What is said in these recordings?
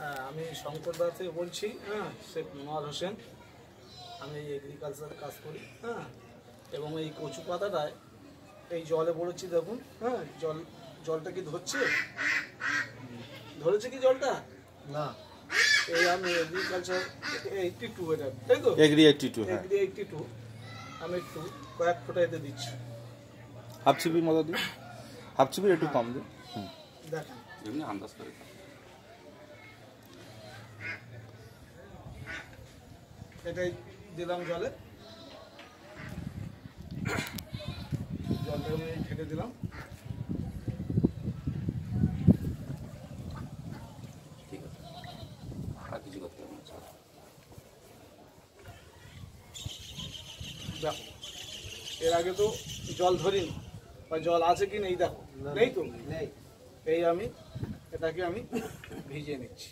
হ্যাঁ, আমি শঙ্করদা থেকে বলছি। হ্যাঁ, শেখ মনোয়ার হোসেন। আমি এগ্রিকালচারে কাজ করি। হ্যাঁ, এবং এই কচু পাতাটায় এই জলে পড়েছি দেখুন। হ্যাঁ, জলটা কি ধরছে? ধরেছে কি জলটা? না। এই আমি এগ্রিকালচার 82 এটা, তাই তো? এগ্রি 82, হ্যাঁ। এগ্রি 82 আমি একটু কয়েক ফোঁটা এতে দিচ্ছি। হাফ চিপির মতো দিন, হাফ চিপির একটু কম দিন। দেখেন এমনি আন্দাজ করে এটাই দিলাম জলে, জলটা আমি ঢেকে দিলাম। ঠিক আছে, আর কিছু করতে হবে না। দেখো, এর আগে তো জল ধরিনি, বা জল আছে কি নেই দেখো, নেই তো, নেই। এই আমি এটাকে আমি ভিজিয়ে নিচ্ছি।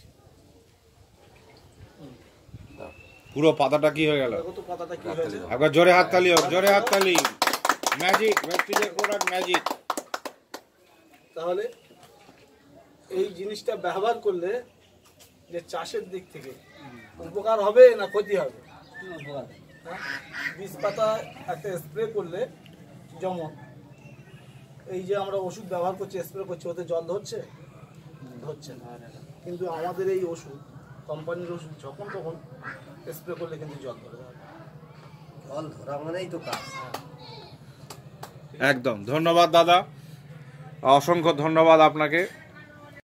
পুরো পাতাটা কি হয়ে গেল? দেখো তো পাতাটা কি হয়েছে। একবার জোরে হাততালি হোক, জোরে হাততালি। ম্যাজিক, ওয়েস্টিজের প্রোডাক্ট ম্যাজিক। তাহলে এই জিনিসটা ব্যবহার করলে যে চাষের দিক থেকে উপকার হবে না ক্ষতি হবে? বীজ পাতা একটা স্প্রে করলে, যেমন এই যে আমরা ওষুধ ব্যবহার করছি, স্প্রে করছি, ওতে জল ধরছে? ধরছে না। কিন্তু আমাদের এই ওষুধ, কোম্পানির ওষুধ, যখন তখন স্প্রে করলে কিন্তু জল ধরে যাবে। জল ধরা মানেই তো কাজ। একদম। ধন্যবাদ দাদা, অসংখ্য ধন্যবাদ আপনাকে।